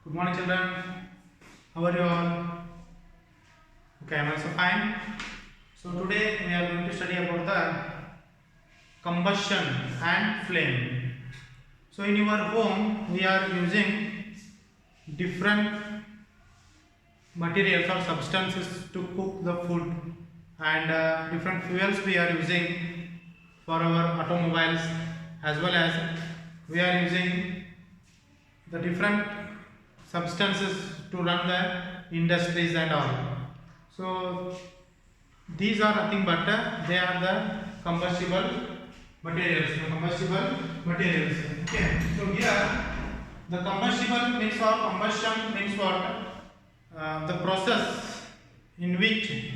Good morning, children. How are you all? Okay, I am also fine. So today we are going to study about the combustion and flame. So in your home we are using different materials or substances to cook the food, and different fuels we are using for our automobiles, as well as we are using the different substances to run the industries and all. So these are nothing but they are the combustible materials. Okay. So here the combustible means, or combustion means what? The process in which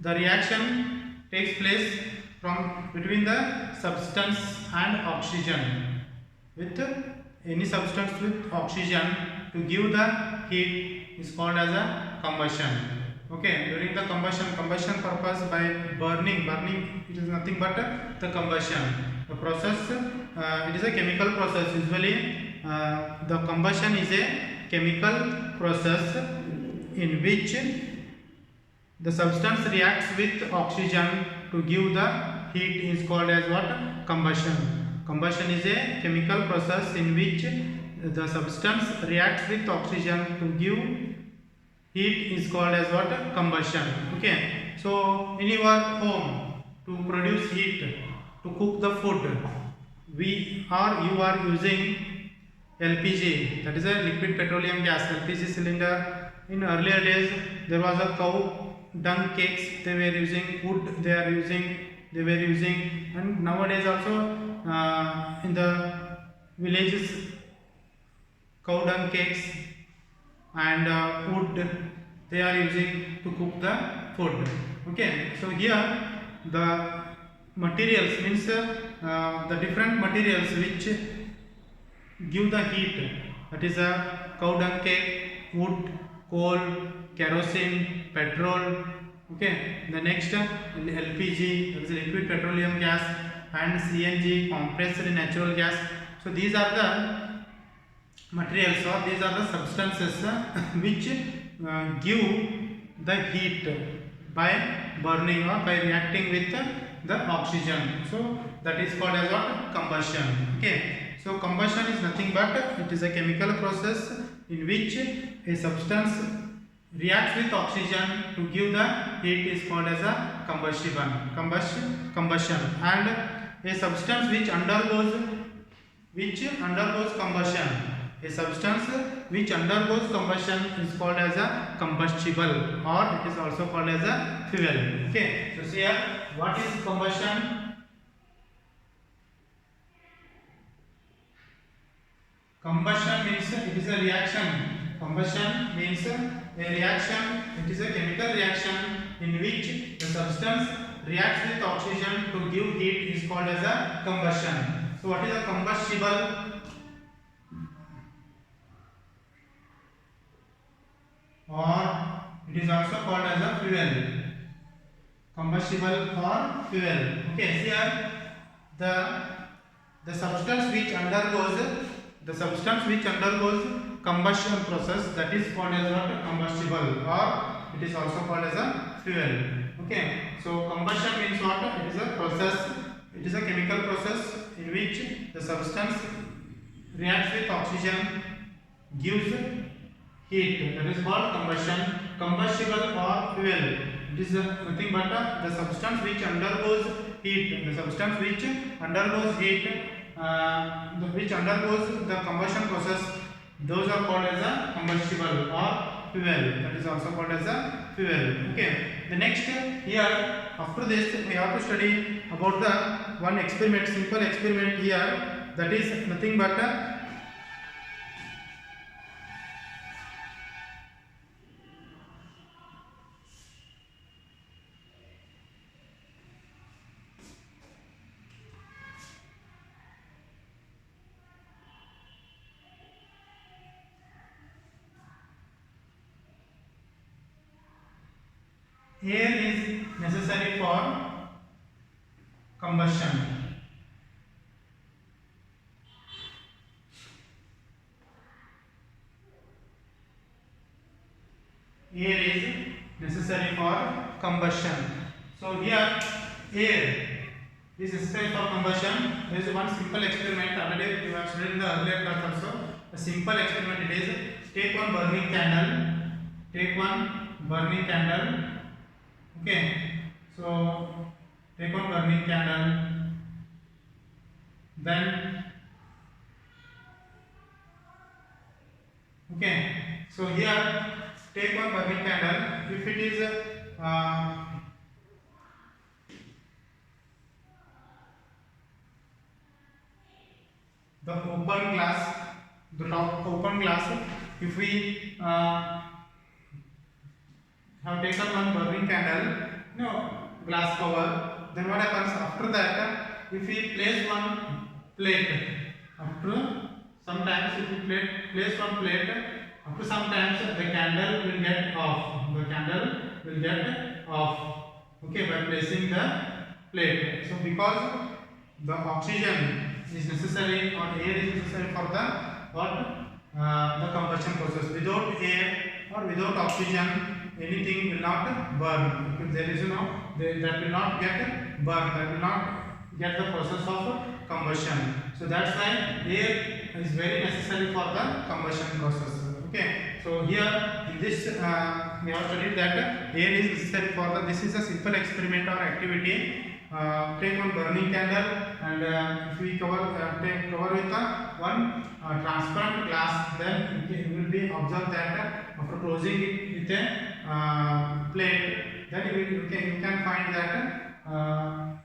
the reaction takes place from between the substance and oxygen, with any substance with oxygen to give the heat is called as a combustion. Okay, during the combustion purpose by burning it is nothing but the combustion. The process, it is a chemical process. Usually the combustion is a chemical process in which the substance reacts with oxygen to give the heat is called as what? Combustion. Combustion is a chemical process in which the substance reacts with oxygen to give heat is called as what? Combustion. Okay. So in your home, to produce heat, to cook the food, you are using LPG, that is a liquid petroleum gas, LPG cylinder. In earlier days there was a cow dung cakes they were using, wood they were using, and nowadays also in the villages cow dung cakes and wood they are using to cook the food. Okay, so here the materials means the different materials which give the heat, that is a cow dung cake, wood, coal, kerosene, petrol. Okay, the next LPG, that is liquid petroleum gas, and CNG, compressed natural gas. So these are the materials, or these are the substances which give the heat by burning or by reacting with the oxygen. So that is called as what? Combustion. Okay. So combustion is nothing but it is a chemical process in which a substance reacts with oxygen to give the heat is called as a combustion. And a substance which undergoes combustion, a substance which undergoes combustion is called as a combustible, or it is also called as a fuel. Okay, so see here, what is combustion? Combustion means it is a reaction. Combustion means a reaction. It is a chemical reaction in which the substance reacts with oxygen to give heat is called as a combustion. So what is a combustible? Or it is also called as a fuel. Combustible or fuel. Okay, here the substance which undergoes combustion process, that is called as what? Combustible, or it is also called as a fuel. Okay, so combustion means what? It is a process, it is a chemical process in which the substance reacts with oxygen, gives heat, that is called combustion. Combustible or fuel, it is nothing but the substance which undergoes heat, which undergoes the combustion process, those are called as a combustible or fuel, that is also called as a fuel. Okay, the next here, after this we have to study about the one experiment, simple experiment here, that is nothing but air is necessary for combustion. air is necessary for combustion. So here air is necessary for combustion. There is one simple experiment already you have studied in the earlier class also. A simple experiment it is, take one burning candle. Take one burning candle. Okay. So take one burning candle. Then okay. So here take one burning candle. If it is the open glass, the top open glass, if we have taken one burning candle, glass cover, then what happens after that? If we place one plate, after sometimes if we place one plate, after sometimes the candle will get off. The candle will get off. Okay, by placing the plate. So because the oxygen is necessary or air is necessary for the the combustion process. Without air or without oxygen, anything will not burn. If there is that will not get burn. That will not get the process of combustion. So that's why air is very necessary for the combustion process. Okay. So here in this we have studied that air is necessary for the. This is a simple experiment or activity. Take one burning candle and if we cover with one transparent glass, then it will be observed that after closing it with a plate, then you can find that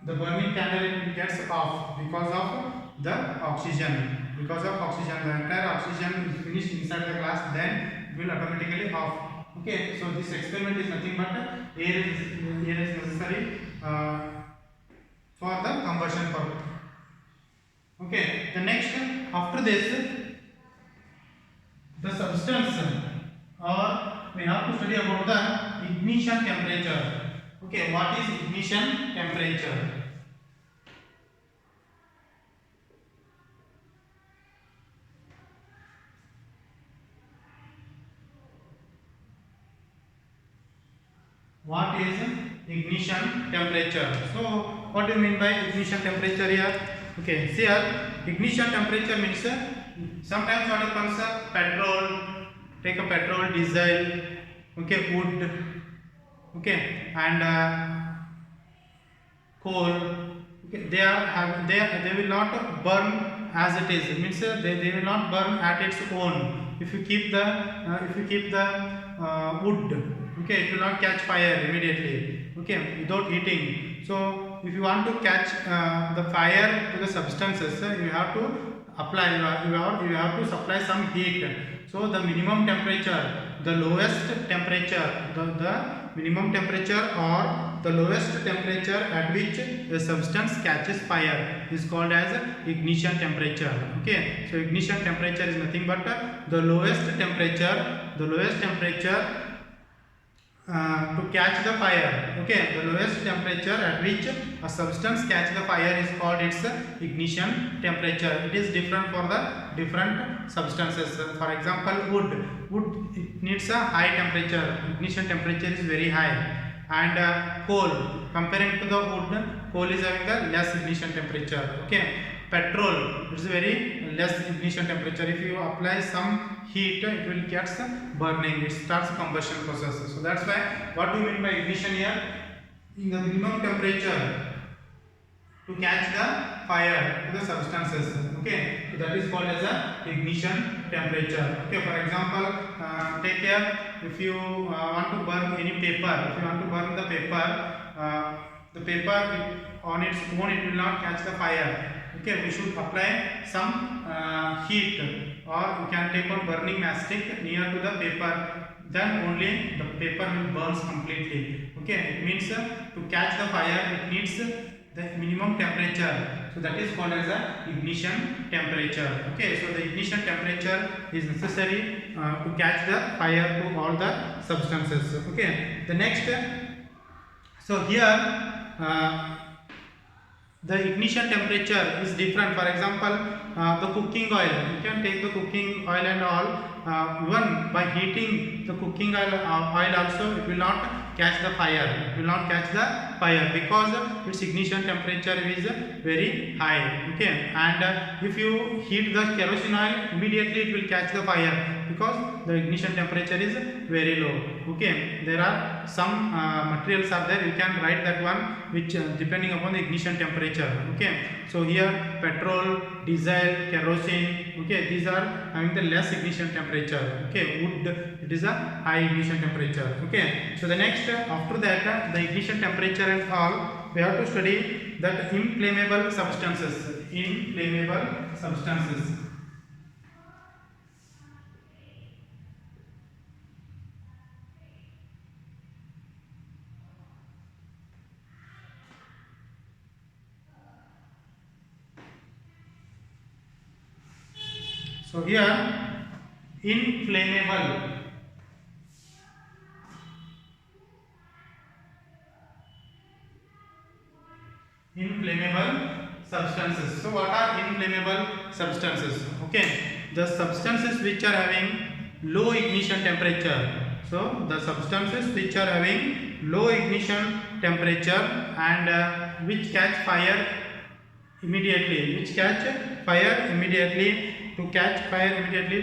the burning candle gets off because of the oxygen. Because of oxygen, the entire oxygen is finished inside the glass, then it will automatically off. Okay, so this experiment is nothing but air is necessary for the combustion purpose. Okay, the next after this, the substance, or we have to study about the ignition temperature. Okay, what is ignition temperature? What is ignition temperature? So what do you mean by ignition temperature here? Okay, see here, ignition temperature means sometimes what happens, petrol, take a petrol, diesel, okay, wood, okay, and coal, okay, they will not burn as it is. It means they will not burn at its own. If you keep the wood, okay, it will not catch fire immediately, okay, without heating. So if you want to catch the fire to the substances, you have to apply, you have to supply some heat. So the minimum temperature, the lowest temperature, the minimum temperature or the lowest temperature at which the substance catches fire is called as ignition temperature. Okay, so ignition temperature is nothing but the lowest temperature to catch the fire. Okay, the lowest temperature at which a substance catch the fire is called its ignition temperature. It is different for the different substances. For example, wood it needs a high temperature. Ignition temperature is very high. And coal, comparing to the wood, coal is having the less ignition temperature. Okay, petrol, it is very less ignition temperature. If you apply some heat, it will get burning, it starts combustion process. So that's why, what do you mean by ignition here? In the minimum temperature to catch the fire to the substances. Okay, so that is called as a ignition temperature. Okay, for example, take here, if you want to burn any paper, if you want to burn the paper on its own, it will not catch the fire. Okay, we should apply some heat, or you can take on burning mastic near to the paper, then only the paper will burn completely. Okay, it means to catch the fire it needs the minimum temperature, so that is called as a ignition temperature. Okay, so the ignition temperature is necessary to catch the fire to all the substances. Okay, the next, so here the ignition temperature is different. For example, the cooking oil, you can take the cooking oil and all, even by heating the cooking oil also, it will not catch the fire, it will not catch the fire because its ignition temperature is very high. Okay, and if you heat the kerosene oil, immediately it will catch the fire because the ignition temperature is very low. Okay, there are some materials are there, you can write that one which depending upon the ignition temperature. Okay, so here petrol, diesel, kerosene, okay, these are having the less ignition temperature. Okay, wood, it is a high ignition temperature. Okay, so the next after that the ignition temperature and all, we have to study that inflammable substances. Inflammable substances. So here inflammable. Inflammable substances. So what are inflammable substances? Okay, the substances which are having low ignition temperature. So the substances which are having low ignition temperature and which catch fire immediately, to catch fire immediately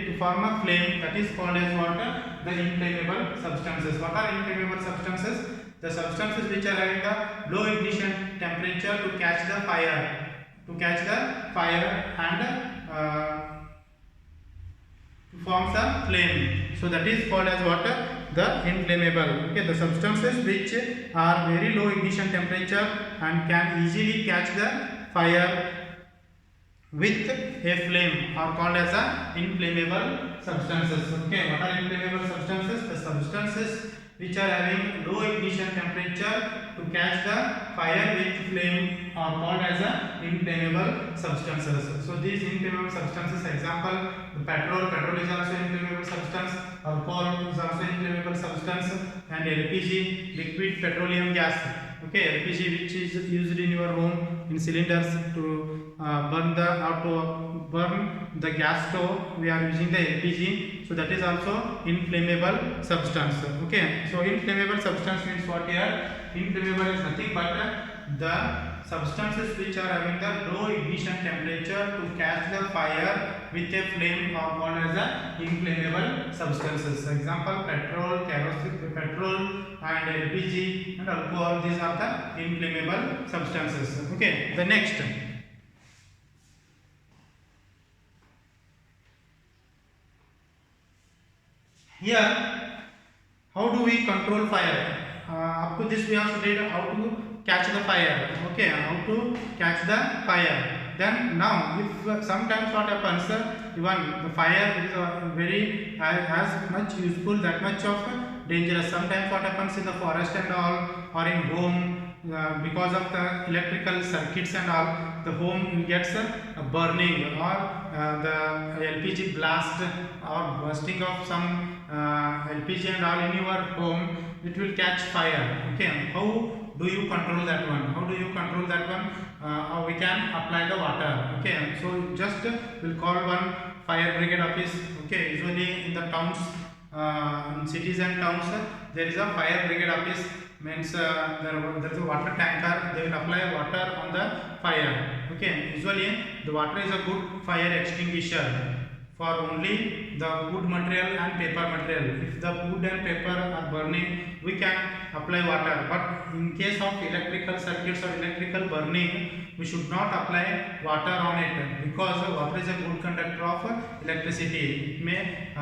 to form a flame, that is called as what? The inflammable substances. What are inflammable substances? The substances which are having the low ignition temperature to catch the fire, and forms a flame. So that is called as what? The inflammable. Okay, the substances which are very low ignition temperature and can easily catch the fire with a flame are called as a inflammable substances. Okay, what are inflammable substances? The substances which are having low ignition temperature to catch the fire with flame are called as a inflammable substances. So these inflammable substances, example, the petrol is also inflammable substance, alcohol is also inflammable substance, and LPG, liquid petroleum gas. Okay, LPG which is used in your home in cylinders to burn the gas stove, we are using the LPG. So that is also inflammable substance. Okay, so inflammable substance means what here? Inflammable is nothing but the substances which are having the low ignition temperature to catch the fire with a flame are called as a inflammable substances. Example, petrol, kerosene, petrol and LPG and alcohol, these are the inflammable substances. Okay, the next. Here, how do we control fire? Up to this we have studied how to catch the fire. Okay, how to catch the fire. Then now, if sometimes what happens, even the fire is very as much useful, that much of dangerous. Sometimes what happens in the forest and all, or in home, because of the electrical circuits and all, the home gets burning, or the LPG blast or bursting of some LPG and all in your home, it will catch fire. Okay, how do you control that one? How we can apply the water? Okay, so just we'll call one fire brigade office. Okay, usually in the towns, in cities and towns, there is a fire brigade office. Means there is a water tanker, they will apply water on the fire. Okay, usually the water is a good fire extinguisher for only the wood material and paper material. If the wood and paper are burning, we can apply water, but in case of electrical circuits or electrical burning, we should not apply water on it, because water is a good conductor of electricity. It may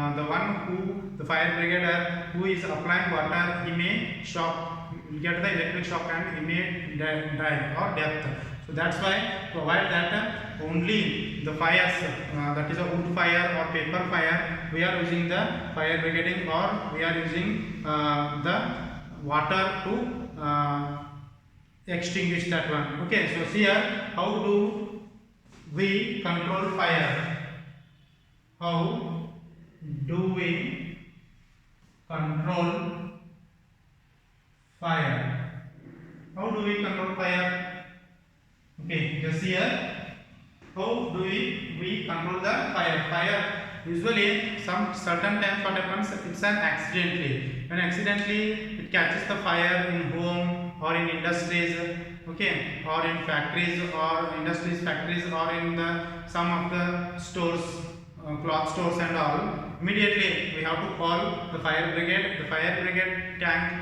the fire brigadier who is applying water, he may get the electric shock and he may die or death. So that's why to avoid that, only the fires, that is a wood fire or paper fire, we are using the fire brigading, or we are using the water to extinguish that one. Okay, so here how do we control fire? How do we control fire? How do we control fire? Okay, how do we control the fire? Fire usually some certain times what happens, it's an accidentally. When accidentally it catches the fire in home or in industries, okay, or in factories or industries, factories, or in the some of the stores, cloth stores and all. Immediately we have to call the fire brigade. The fire brigade tank,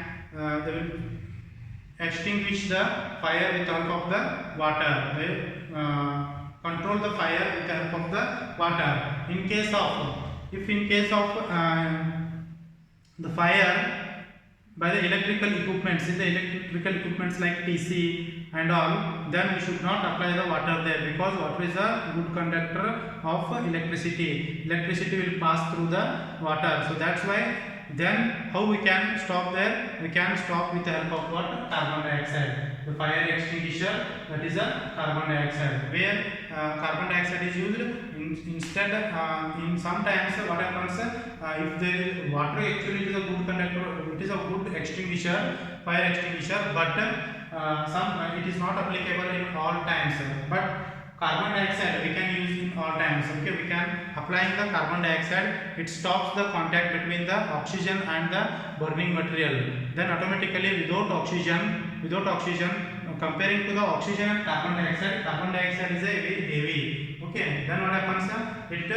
they will extinguish the fire with help of the water. They control the fire with the help of the water. In case of, if in case of the fire by the electrical equipments, in the electrical equipments like PC and all, then we should not apply the water there, because water is a good conductor of electricity. Electricity will pass through the water. So that's why, then how we can stop there? We can stop with the help of what? Carbon dioxide. The fire extinguisher, that is a carbon dioxide, where carbon dioxide is used instead. In sometimes what happens, if there is water, actually it is a good conductor, it is a good extinguisher, fire extinguisher, but it is not applicable in all times. But carbon dioxide we can use in all times. Okay, we can applying the carbon dioxide, it stops the contact between the oxygen and the burning material. Then automatically without oxygen, comparing to the oxygen and carbon dioxide is a very heavy. Okay, then what happens? It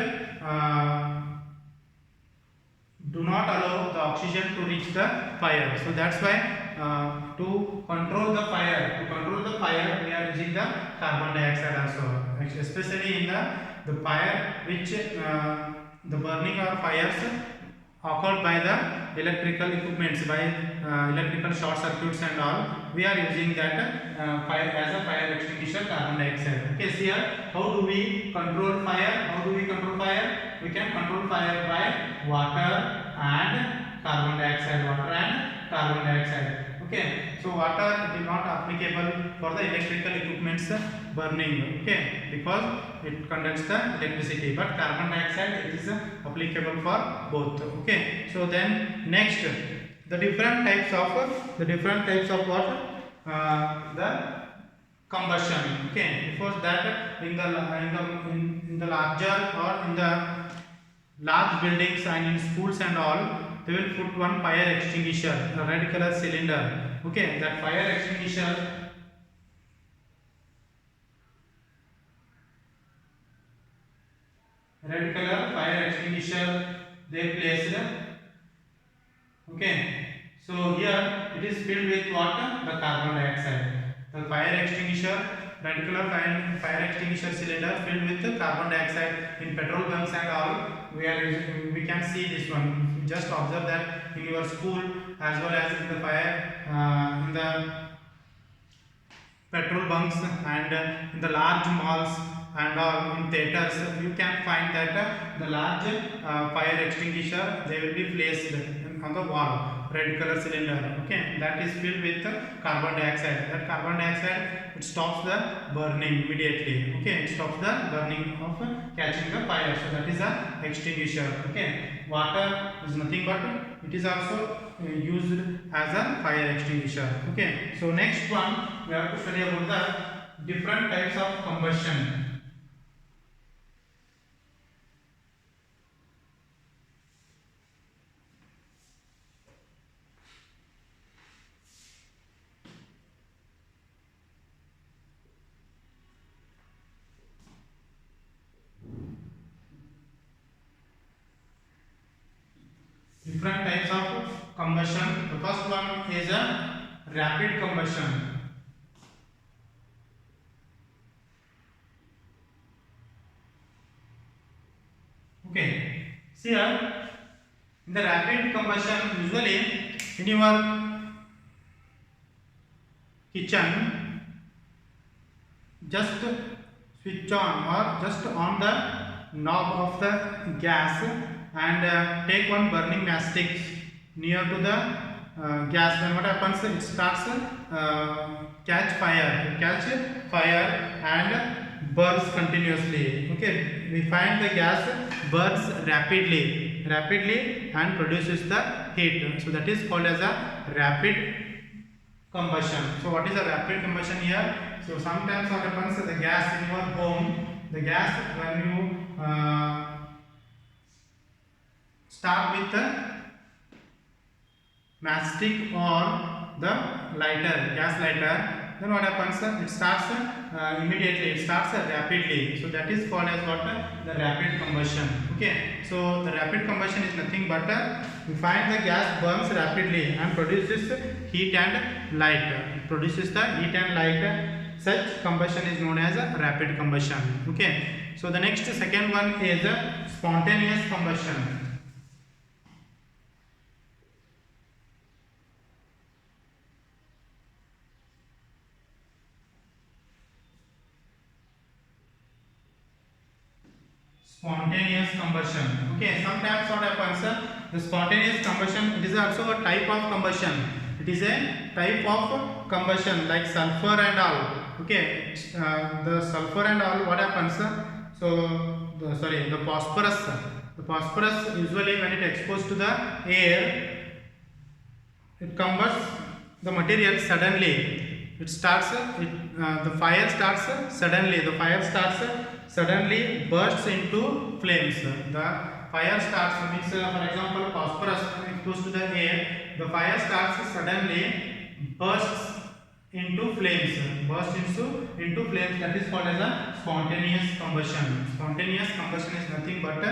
do not allow the oxygen to reach the fire. So that's why to control the fire, we are using the carbon dioxide also, especially in the fire which the burning or fires occurred by the electrical equipments, by electrical short circuits and all. We are using that fire as a fire extinguisher, carbon dioxide. Okay, see here, how do we control fire? We can control fire by water and carbon dioxide. Okay, so water is not applicable for the electrical equipments burning, okay, because it conducts the electricity, but carbon dioxide it is applicable for both. Okay, so then next, the different types of what? The combustion. Okay, before that, in the larger or in the large buildings and in schools and all, they will put one fire extinguisher, a red color cylinder. Okay, that fire extinguisher, red color fire extinguisher they placed. Okay, so here it is filled with what? The carbon dioxide. The fire extinguisher, red color fire extinguisher cylinder filled with the carbon dioxide. In petrol bunks and all, we can see this one. Just observe that in your school as well as in the fire, in the petrol bunks and in the large malls and all, in theaters, you can find that the large fire extinguisher they will be placed on the wall, red color cylinder. Okay, that is filled with carbon dioxide. That carbon dioxide, it stops the burning immediately. Okay, it stops the burning of catching the fire. So that is a extinguisher. Okay, water is nothing but it is also used as a fire extinguisher. Okay, so next one we have to study about the different types of combustion. Different types of combustion. The first one is a rapid combustion. Okay, see here, in the rapid combustion, usually in your kitchen, just switch on or just on the knob of the gas and take one burning matchstick near to the gas. Then what happens? It starts catch fire and burns continuously. Okay, we find the gas burns rapidly and produces the heat. So that is called as a rapid combustion. So what is a rapid combustion here? So sometimes what happens, the gas in your home, the gas when you start with the matchstick or the lighter, gas lighter, then what happens? It starts immediately, it starts rapidly. So that is called as what? The rapid combustion. Okay. So the rapid combustion is nothing but we find the gas burns rapidly and produces heat and light. It produces the heat and light. Such combustion is known as a rapid combustion. Okay. So the next second one is spontaneous combustion. Spontaneous combustion. Okay, sometimes what happens? The spontaneous combustion, it is also a type of combustion. It is a type of combustion like sulfur and all. Okay, the sulfur and all, what happens? So, the phosphorus. The phosphorus usually when it exposed to the air, it combusts the material suddenly. It starts. The fire starts suddenly. The fire starts suddenly bursts into flames. The fire starts means for example phosphorus exposed to the air, the fire starts suddenly bursts into flames. Into flames, that is called as a spontaneous combustion. Spontaneous combustion is nothing but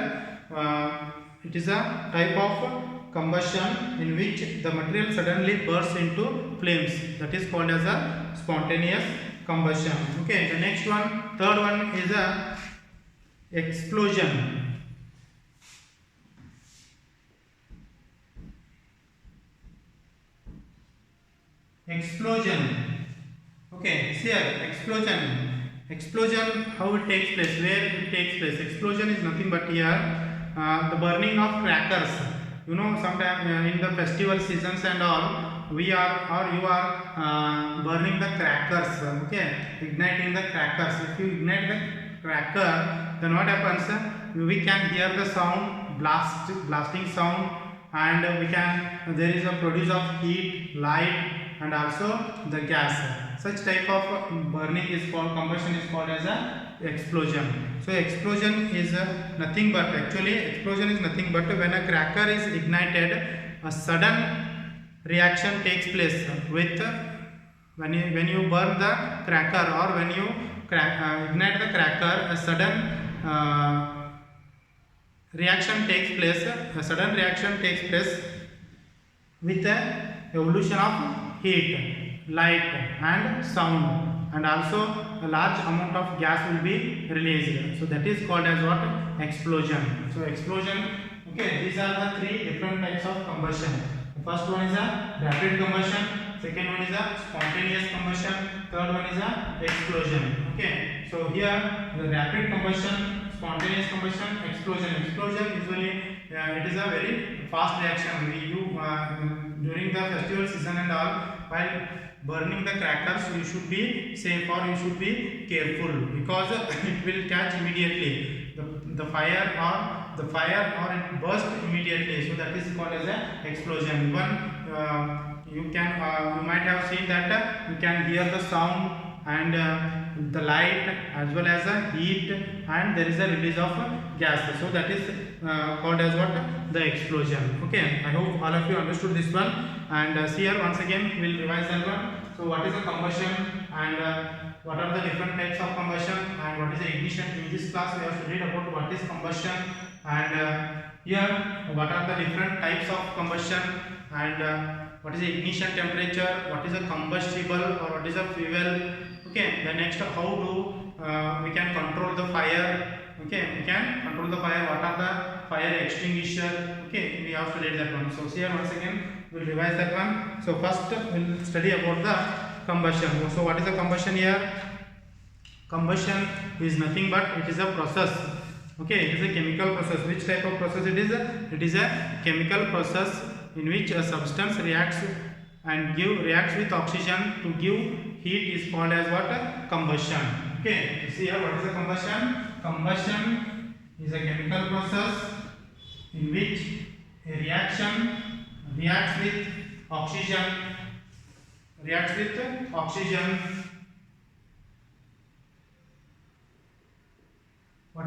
it is a type of combustion in which the material suddenly bursts into flames. That is called as a spontaneous combustion. Okay, the next one, third one is a explosion. Explosion. Okay, see here, explosion, how it takes place, where it takes place. Explosion is nothing but here the burning of crackers. You know, sometimes in the festival seasons and all, we are or you are burning the crackers. Okay, igniting the crackers. If you ignite the cracker, then what happens? We can hear the sound, blasting sound, and there is a produce of heat, light, and also the gas. Such type of burning is called, combustion is called as a explosion. So explosion is nothing but, actually explosion is nothing but when a cracker is ignited, a sudden reaction takes place with when you burn the cracker or when you ignite the cracker, a sudden reaction takes place. A sudden reaction takes place with the evolution of heat, light and sound, and also a large amount of gas will be released. So that is called as what? Explosion. So explosion. Okay, these are the three different types of combustion. The first one is a rapid combustion, second one is a spontaneous combustion, third one is a explosion. Okay, so here the rapid combustion, spontaneous combustion, explosion. Explosion usually it is a very fast reaction. We do during the festival season and all, while burning the crackers, you should be safe or you should be careful because it will catch immediately. The fire or it burst immediately. So that is called as a explosion. One you might have seen that you can hear the sound and the light as well as the heat, and there is a release of gas. So that is called as what? The explosion. Okay, I hope all of you understood this one, and see here once again we will revise that one. So what is a combustion and what are the different types of combustion and what is the ignition. In this class we have studied about what is combustion and here what are the different types of combustion and what is the ignition temperature, what is a combustible or what is a fuel. Okay, the next, how do we can control the fire. Okay, we can control the fire. What are the fire extinguisher? Okay, we have studied that one. So here once again we will revise that one. So first we will study about the combustion. So what is the combustion here? Combustion is nothing but it is a process. Okay, it is a chemical process. Which type of process it is? It is a chemical process in which a substance reacts with oxygen to give heat is called as what? Combustion. Okay, see here what is the combustion? Combustion is a chemical process in which a reaction reacts with oxygen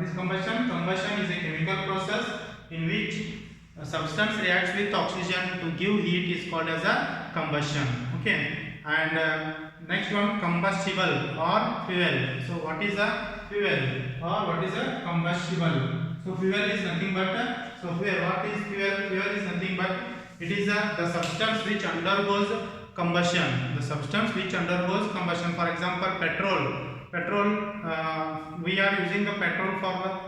is combustion? Combustion is a chemical process in which a substance reacts with oxygen to give heat is called as a combustion. Okay. And next one, combustible or fuel. So what is a fuel or what is a combustible? So fuel is nothing but what is fuel? Fuel is nothing but it is the substance which undergoes combustion. The substance which undergoes combustion. For example, petrol. We are using the petrol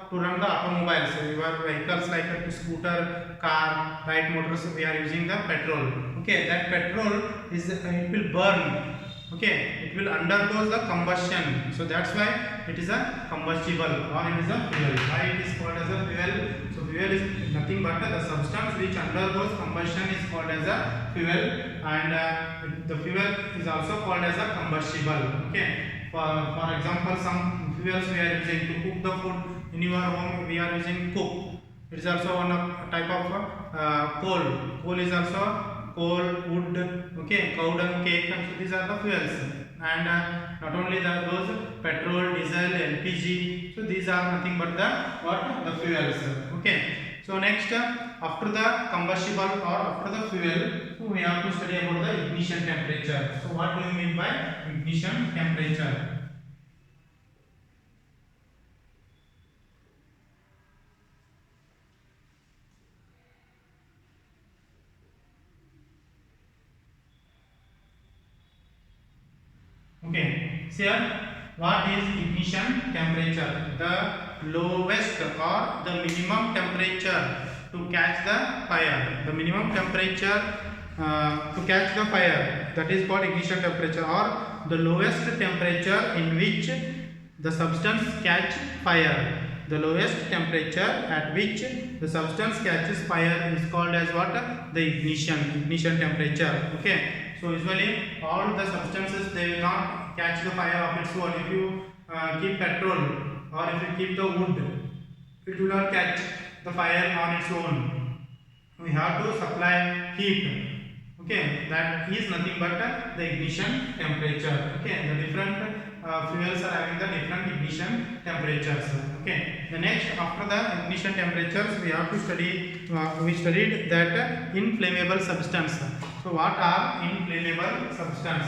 to run the automobiles. Your vehicles like a scooter, car, right, motors. We are using the petrol. Okay, that petrol is it will burn. Okay, it will undergo the combustion. So that's why it is a combustible or it is a fuel. Why it is called as a fuel? So fuel is nothing but the substance which undergoes combustion is called as a fuel, and the fuel is also called as a combustible. Okay. For example, some fuels we are using to cook the food in your home. We are using cook. It is also one of type of coal. Coal is also coal, wood. Okay, cow dung, cake. So these are the fuels. And not only those petrol, diesel, LPG. So these are nothing but the fuels. Okay. So next, after the combustible or after the fuel, so we have to study about the ignition temperature. So what do you mean by ignition temperature? Okay, so here what is ignition temperature? The lowest or the minimum temperature to catch the fire. The minimum temperature to catch the fire, that is called ignition temperature, or the lowest temperature in which the substance catch fire. The lowest temperature at which the substance catches fire is called as what? The ignition temperature. Okay. So usually all the substances, they will not catch the fire of its own. If you keep petrol or if you keep the wood, it will not catch the fire on its own. We have to supply heat. Okay, that is nothing but the ignition temperature. Okay, the different fuels are having the different ignition temperatures. Okay, the next, after the ignition temperatures, we have to study. We studied that inflammable substance. So what are inflammable substance?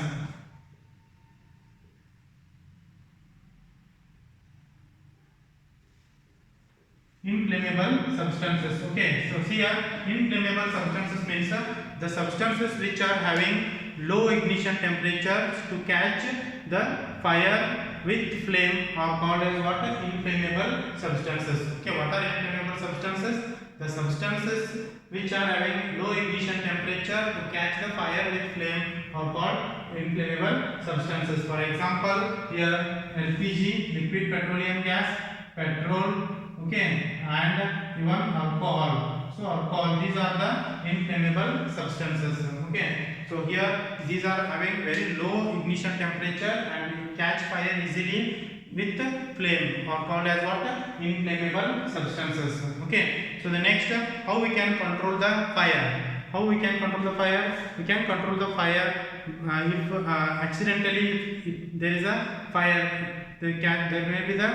Inflammable substances. Okay, so here inflammable substances means the substances which are having low ignition temperatures to catch the fire with flame are called as what? Inflammable substances. Okay, what are inflammable substances? The substances which are having low ignition temperature to catch the fire with flame are called inflammable substances. For example, here LPG, liquid petroleum gas, petrol, okay, and even alcohol. So alcohol, these are the inflammable substances. Okay, so here these are having very low ignition temperature and catch fire easily with flame, or called as what? Inflammable substances. Okay, so the next, how we can control the fire? How we can control the fire? We can control the fire if accidentally if there is a fire, there may be the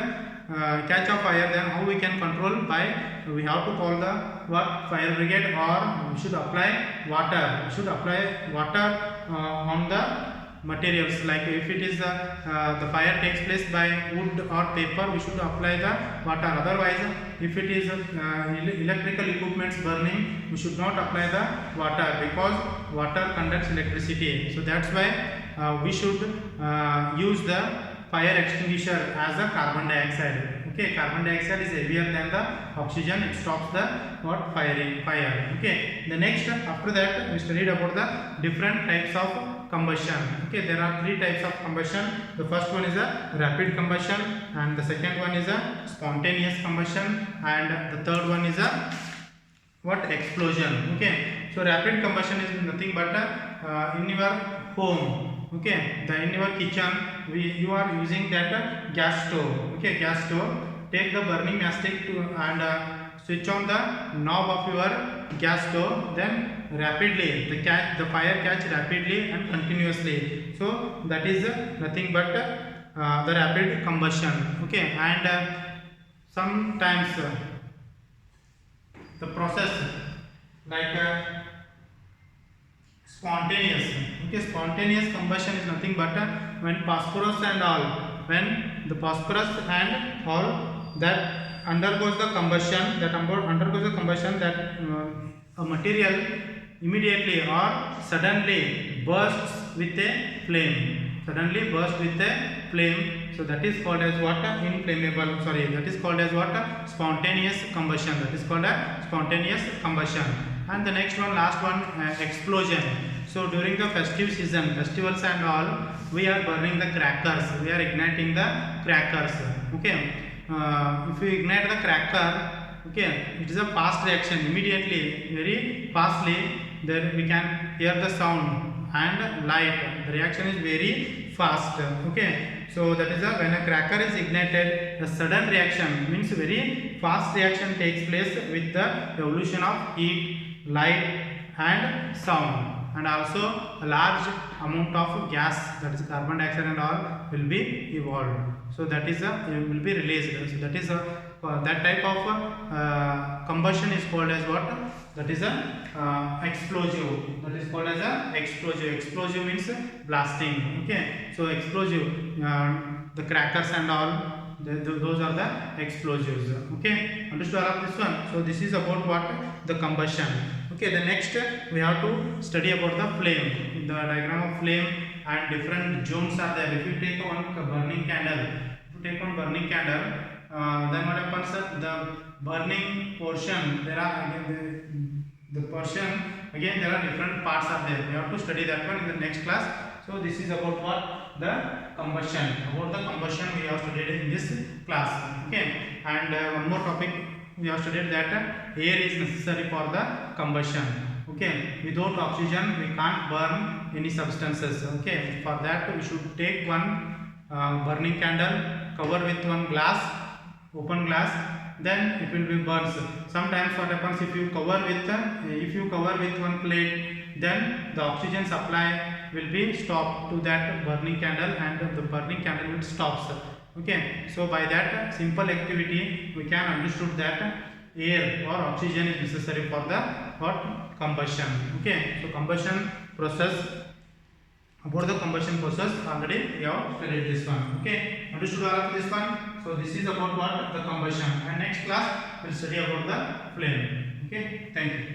catch of fire. Then how we can control? By we have to call the what? Fire brigade, or we should apply water. We should apply water on the materials. Like if it is the fire takes place by wood or paper, we should apply the water. Otherwise, if it is electrical equipments burning, we should not apply the water, because water conducts electricity. So that's why we should use the fire extinguisher as a carbon dioxide. Okay, carbon dioxide is heavier than the oxygen. It stops the fire. Okay, the next, after that, we studied about the different types of combustion. Okay, there are three types of combustion. The first one is a rapid combustion, and the second one is a spontaneous combustion, and the third one is a what? Explosion. Okay, so rapid combustion is nothing but in your home. Okay, in your kitchen, you are using that gas stove. Okay, gas stove. Take the burning matchstick and switch on the knob of your gas stove. Then rapidly the fire catch rapidly and continuously. So that is nothing but the rapid combustion. Okay, and sometimes the process like spontaneous. Okay, spontaneous combustion is nothing but when phosphorus and all, when the phosphorus and all that undergoes the combustion, that a material immediately or suddenly bursts with a flame. Suddenly burst with a flame. So that is called as what? Inflammable. Sorry, that is called as what? Spontaneous combustion. That is called a spontaneous combustion. And the next one, last one, explosion. So during the festive season, festivals and all, we are burning the crackers. We are igniting the crackers. Okay. If you ignite the cracker, okay, it is a fast reaction. Immediately, very fastly, there we can hear the sound and light. The reaction is very fast. Okay, so that is when a cracker is ignited, a sudden reaction means very fast reaction takes place with the evolution of heat, light and sound, and also a large amount of gas, that is carbon dioxide and all, will be evolved. So that is will be released. So that is that type of combustion is called as what? That is a explosive. That is called as a explosive. Explosive means blasting. Okay, so explosive, the crackers and all, those are the explosives. Okay, understood all of this one? So this is about what? The combustion. Okay, the next we have to study about the flame. The diagram of flame and different zones are there. If you take one burning candle, then what happens? The burning portion, there are again the portion, again there are different parts are there. We have to study that one in the next class. So this is about what? The combustion. About the combustion we have studied in this class. Okay, and one more topic we have studied, that air is necessary for the combustion. Okay, without oxygen we can't burn any substances. Okay, for that we should take one burning candle, cover with one glass, open glass, then it will be burns. Sometimes what happens, if you cover with one plate, then the oxygen supply will be stopped to that burning candle and the burning candle will stops. Okay, so by that simple activity we can understood that air or oxygen is necessary for the what? Combustion. Okay, so combustion process, about the combustion process already we have studied this one. Okay, understood all of this one? So this is about what? The combustion, and next class we will study about the flame. Okay, thank you.